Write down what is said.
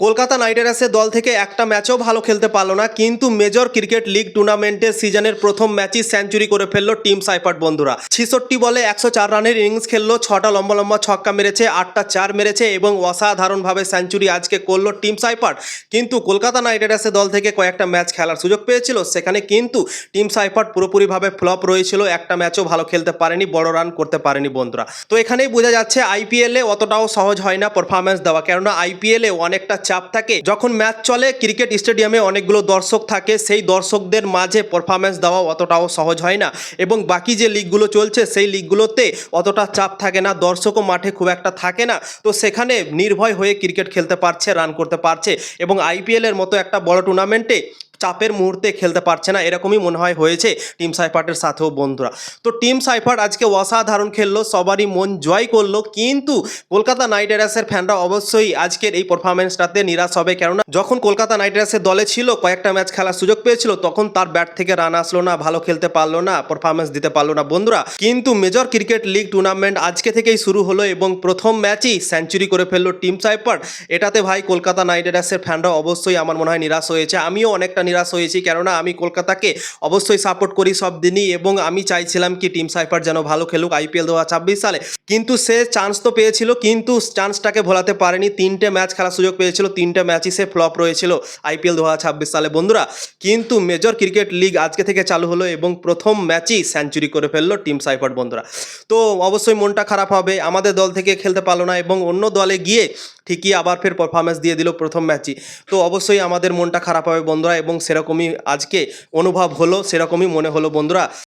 Kolkata night রাইডার্সের দল থেকে একটা ম্যাচও ভালো খেলতে পারলো না, কিন্তু মেজর ক্রিকেট লিগ টুর্নামেন্টের সিজনের প্রথম ম্যাচই সেঞ্চুরি করে ফেললো টিম সাইফার্ট বন্ধুরা। 66 বলে 104 রানের ইনিংস খেললো, 6টা লম্বা লম্বা ছক্কা মেরেছে, 8টা চার মেরেছে এবং অসাধারণভাবে সেঞ্চুরি আজকে করলো টিম সাইফার্ট। কিন্তু কলকাতা নাইট রাইডার্সের দল থেকে কয়েকটা ম্যাচ খেলার সুযোগ পেয়েছিল, সেখানে কিন্তু টিম সাইফার্ট পুরোপুরিভাবে ফ্লপ রয়েছিল, একটা ম্যাচও ভালো খেলতে পারেনি, বড় রান করতে পারেনি বন্ধুরা। তো এখানেই বোঝা যাচ্ছে আইপিএলে অতটাও সহজ হয় না পারফরমেন্স দেওয়া, কেননা আইপিএলে অনেকটা চাপ থাকে। যখন ম্যাচ চলে ক্রিকেট স্টেডিয়ামে অনেকগুলো দর্শক থাকে, সেই দর্শকদের মাঝে পারফরমেন্স দেওয়া অতটাও সহজ হয় না। এবং বাকি যে লিগগুলো চলছে সেই লিগগুলোতে অতটা চাপ থাকে না, দর্শকও মাঠে খুব একটা থাকে না, তো সেখানে নির্ভয় হয়ে ক্রিকেট খেলতে পারছে, রান করতে পারছে। এবং আইপিএলের মতো একটা বড় টুর্নামেন্টে চাপের মুহূর্তে খেলতে পারছে না, এরকমই মনে হয় হয়েছে টিম সাইফার্টের সাথেও বন্ধুরা। তো টিম সাইফার্ট আজকে অসাধারণ খেললো, সবারই মন জয় করলো, কিন্তু কলকাতা নাইট রাইডার্সের ফ্যানরা অবশ্যই আজকের এই পারফরমেন্সটাতে নিরাশ হবে, কেননা যখন কলকাতা নাইট রাইডার্সের দলে ছিল, কয়েকটা ম্যাচ খেলার সুযোগ পেয়েছিল, তখন তার ব্যাট থেকে রান আসলো না, ভালো খেলতে পারলো না, পারফরমেন্স দিতে পারলো না বন্ধুরা। কিন্তু মেজর ক্রিকেট লিগ টুর্নামেন্ট আজকে থেকেই শুরু হলো এবং প্রথম ম্যাচই সেঞ্চুরি করে ফেললো টিম সাইফার্ট। এটাতে ভাই কলকাতা নাইট রাইডার্সের ফ্যানরা অবশ্যই আমার মনে হয় নিরাশ হয়েছে, আমিও অনেকটা নিরাশ হয়েছি, কেননা আমি কলকাতাকে অবশ্যই সাপোর্ট করি সব দিনই এবং আমি চাইছিলাম কি টিম সাইফার্ট যেন ভালো খেলুক আইপিএল 2026 সালে। কিন্তু সে চান্স তো পেয়েছিল, কিন্তু চান্সটাকে ভোলাতে পারেনি। 3টে ম্যাচ খেলার সুযোগ পেয়েছিল, 3টে ম্যাচই সে ফ্লপ রয়েছিল আইপিএল 2026 সালে বন্ধুরা। কিন্তু মেজর ক্রিকেট লিগ আজকে থেকে চালু হলো এবং প্রথম ম্যাচই সেঞ্চুরি করে ফেললো টিম সাইফার্ট বন্ধুরা। তো অবশ্যই মনটা খারাপ হবে, আমাদের দল থেকে খেলতে পারলো না এবং অন্য দলে গিয়ে ঠিকই আবার ফের পারফরমেন্স দিয়ে দিল প্রথম ম্যাচই। তো অবশ্যই আমাদের মনটা খারাপ হবে বন্ধুরা, এবং সেরকমই আজকে অনুভব হলো, সেরকমই মনে হলো বন্ধুরা।